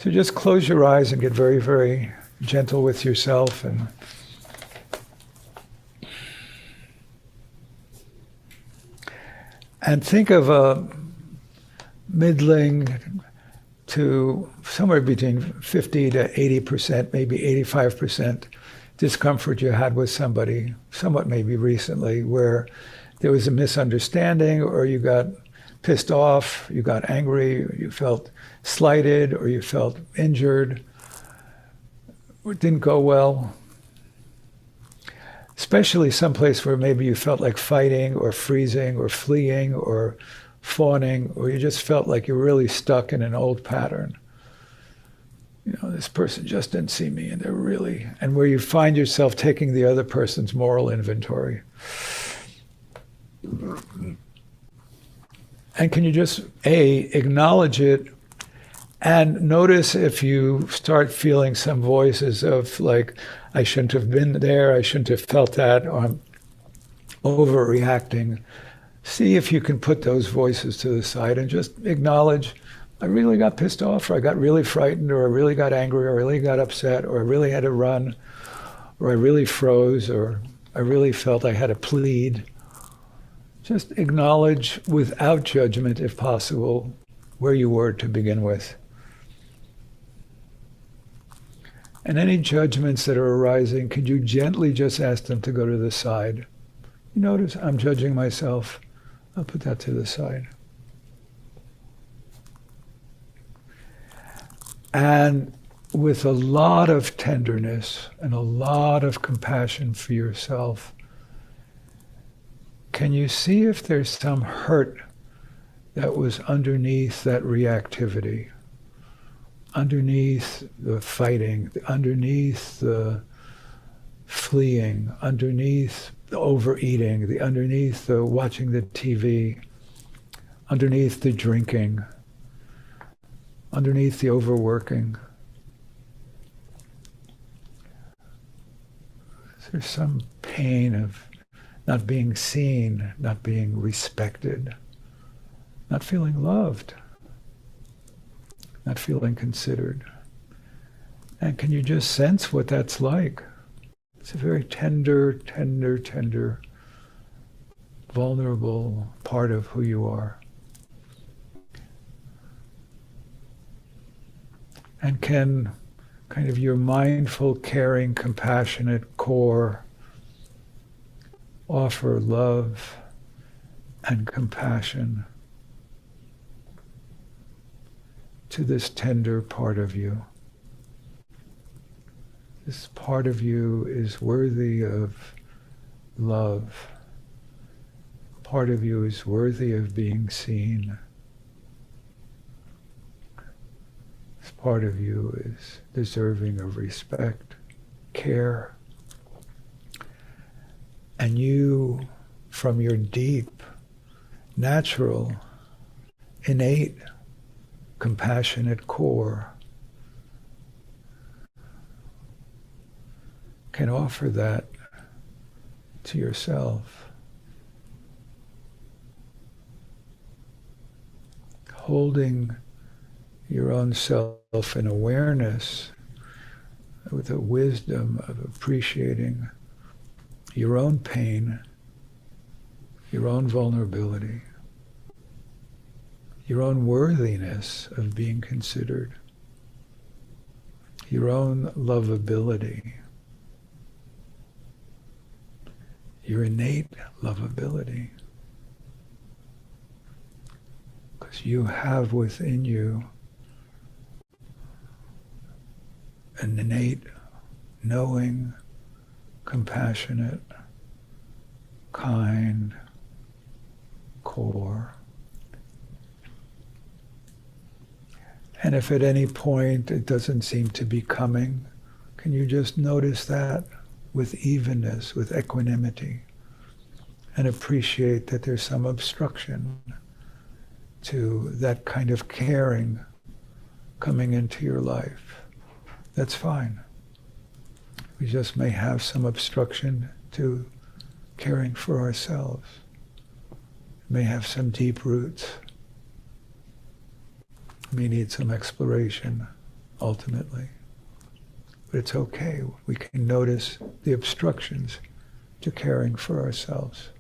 So just close your eyes and get very, very gentle with yourself, and think of a middling to somewhere between 50 to 80%, maybe 85% discomfort you had with somebody, somewhat maybe recently, where there was a misunderstanding, or you got pissed off, you got angry, or you felt slighted, or you felt injured, or it didn't go well. Especially someplace where maybe you felt like fighting or freezing or fleeing or fawning, or you just felt like you're really stuck in an old pattern. You know, this person just didn't see me, and they're really, and where you find yourself taking the other person's moral inventory. And can you just, acknowledge it, and notice if you start feeling some voices of like, I shouldn't have been there, I shouldn't have felt that, or I'm overreacting. See if you can put those voices to the side and just acknowledge, I really got pissed off, or I got really frightened, or I really got angry, or I really got upset, or I really had to run, or I really froze, or I really felt I had to plead. Just acknowledge without judgment, if possible, where you were to begin with. And any judgments that are arising, could you gently just ask them to go to the side? You notice, I'm judging myself. I'll put that to the side. And with a lot of tenderness and a lot of compassion for yourself, can you see if there's some hurt that was underneath that reactivity, underneath the fighting, underneath the fleeing, underneath the overeating, underneath the watching the TV, underneath the drinking, underneath the overworking? There's some pain of not being seen, not being respected, not feeling loved, not feeling considered. And can you just sense what that's like? It's a very tender, tender, tender, vulnerable part of who you are. And can kind of your mindful, caring, compassionate core offer love and compassion to this tender part of you. This part of you is worthy of love. Part of you is worthy of being seen. This part of you is deserving of respect, care. And you, from your deep, natural, innate, compassionate core, can offer that to yourself. Holding your own self in awareness with a wisdom of appreciating your own pain, your own vulnerability, your own worthiness of being considered, your own lovability, your innate lovability. Because you have within you an innate, knowing, compassionate, kind core. And if at any point it doesn't seem to be coming, can you just notice that with evenness, with equanimity, and appreciate that there's some obstruction to that kind of caring coming into your life? That's fine. We just may have some obstruction to caring for ourselves. It may have some deep roots. We need some exploration ultimately. But it's okay. We can notice the obstructions to caring for ourselves.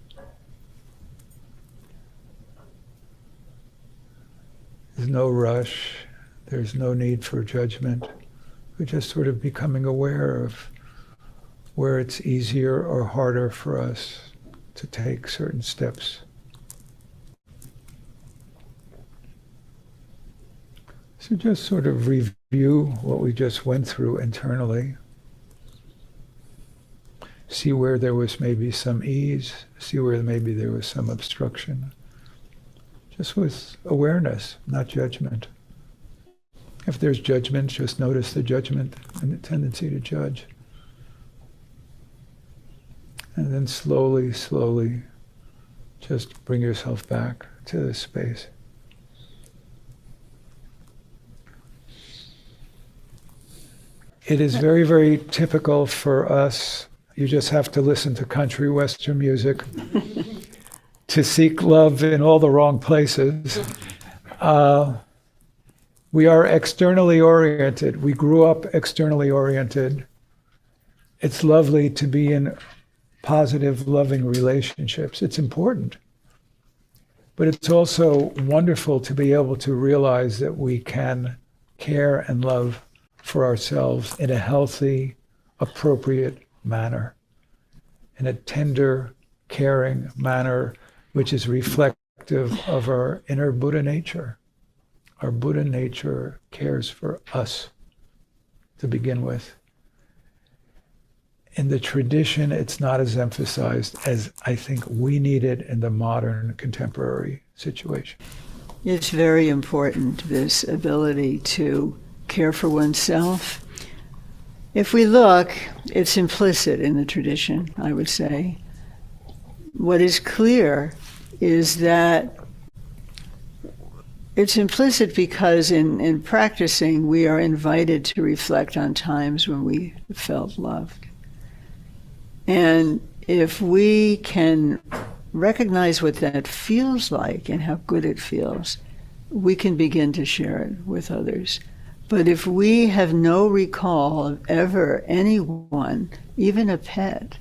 There's no rush. There's no need for judgment. We're just sort of becoming aware of where it's easier or harder for us to take certain steps. So just sort of review what we just went through internally. See where there was maybe some ease, see where maybe there was some obstruction. Just with awareness, not judgment. If there's judgment, just notice the judgment and the tendency to judge. And then slowly, slowly, just bring yourself back to this space. It is very, very typical for us, you just have to listen to country western music, to seek love in all the wrong places. We are externally oriented. We grew up externally oriented. It's lovely to be in positive, loving relationships. It's important. But it's also wonderful to be able to realize that we can care and love for ourselves in a healthy, appropriate manner, in a tender, caring manner, which is reflective of our inner Buddha nature. Our Buddha nature cares for us to begin with. In the tradition, it's not as emphasized as I think we need it in the modern contemporary situation. It's very important, this ability to care for oneself. If we look, it's implicit in the tradition, I would say. What is clear is that it's implicit because in practicing, we are invited to reflect on times when we felt loved. And if we can recognize what that feels like and how good it feels, we can begin to share it with others. But if we have no recall of ever anyone, even a pet,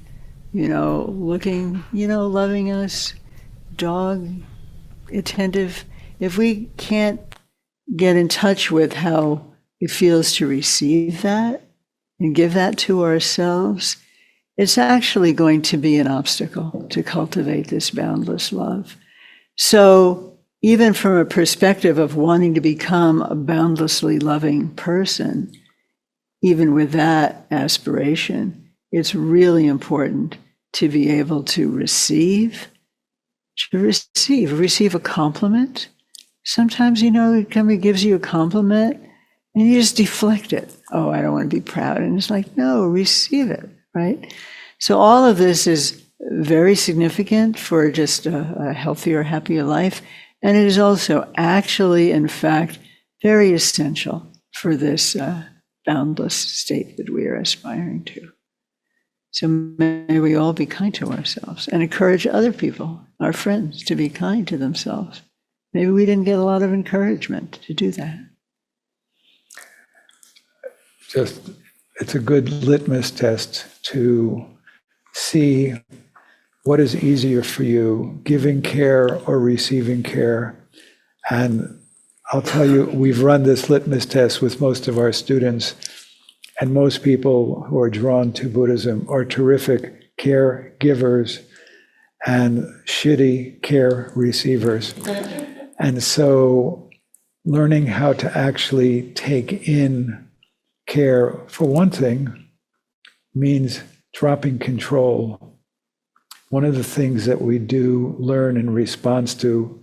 looking, loving us, dog, attentive, if we can't get in touch with how it feels to receive that and give that to ourselves, it's actually going to be an obstacle to cultivate this boundless love. So even from a perspective of wanting to become a boundlessly loving person, even with that aspiration, it's really important to be able to receive a compliment. Sometimes, somebody gives you a compliment and you just deflect it. Oh, I don't want to be proud. And it's like, no, receive it, right? So all of this is very significant for just a healthier, happier life. And it is also actually, in fact, very essential for this boundless state that we are aspiring to. So may we all be kind to ourselves and encourage other people, our friends, to be kind to themselves. Maybe we didn't get a lot of encouragement to do that. It's a good litmus test to see what is easier for you, giving care or receiving care. And I'll tell you, we've run this litmus test with most of our students, and most people who are drawn to Buddhism are terrific caregivers and shitty care receivers. And so learning how to actually take in care, for one thing, means dropping control. One of the things that we do learn in response to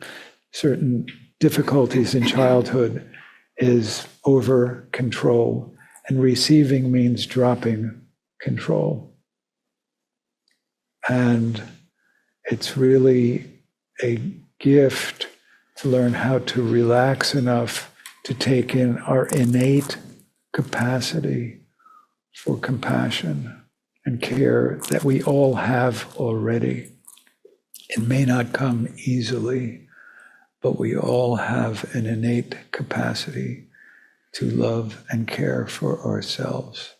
certain difficulties in childhood is over control, and receiving means dropping control. And it's really a gift to learn how to relax enough to take in our innate capacity for compassion and care that we all have already. It may not come easily, but we all have an innate capacity to love and care for ourselves.